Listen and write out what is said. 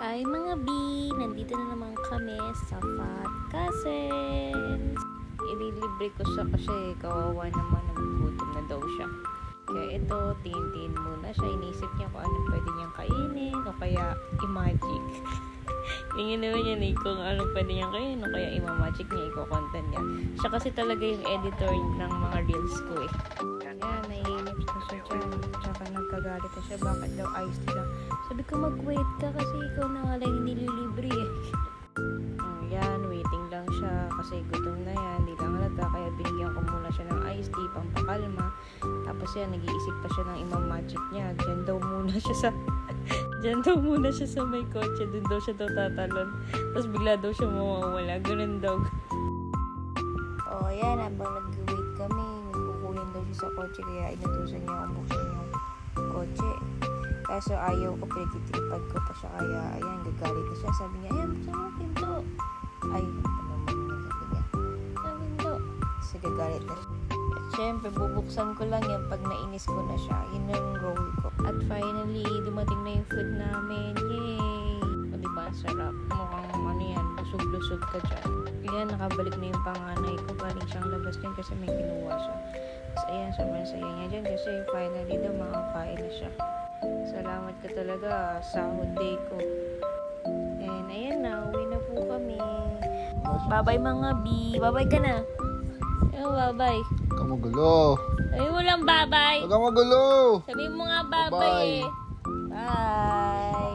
Hi mga B! Nandito na naman kami sa Fat Cousins. Ililibre ko siya kasi kawawa naman, nagugutom na daw siya. Kaya ito, tingin-tingin muna siya. Inisip niya kung anong pwede niyang kainin o kaya i-magic. Tingin naman yan kung anong pwede niyang kainin o kaya i-magic niya, i-content niya. Siya kasi talaga yung editor ng mga reels ko eh. Yan, naiinip na siya dyan. Tsaka nagkagalit na siya, bakit daw iced tea lang. Sabi ko mag-wait ka kasi ikaw na nga lang nililibre eh. Yan, waiting lang siya kasi gutom na yan, di lang halata, kaya binigyan ko muna siya ng iced tea, pampakalma. Tapos yan, nag-iisip pa siya ng imam-magic niya. Diyan daw muna siya sa may kotse, dun daw siya tatalon. Tapos bigla daw siya mawawala, ganun daw. Oh, yan, habang nag-wait kami, nagkukunin daw siya sa kotse, kaya inutusan niya ang buksan yung kotse. Kaso ayaw ko, pinagtitripad ko pa siya, kaya ayan, gagalit na siya. Sabi niya, ayan, buksan mo pinto. Ay, ano naman yun, sabi niya. Ang pinto. Kasi gagalit na siya. At syempre, bubuksan ko lang yan pag nainis ko na siya. Yun na yung role ko. At finally, dumating na yung food namin. Yay! O diba, ang sarap. Mukhang ano yan, busog-lusog ka dyan. Ayan, nakabalik na yung panganay ko. Galing siyang labas din kasi may kinuha siya. So, ayan, sobrang saya niya dyan kasi finally daw makakain na siya. Salamat ka talaga, sahod day ko. And ayan na, uwi na po kami. Bye-bye mga B. Bye-bye ka na. Oh, bye-bye. Huwag ka magulo. Sabi mo lang bye-bye. Huwag ka magulo. Sabi mo nga bye-bye eh. Bye.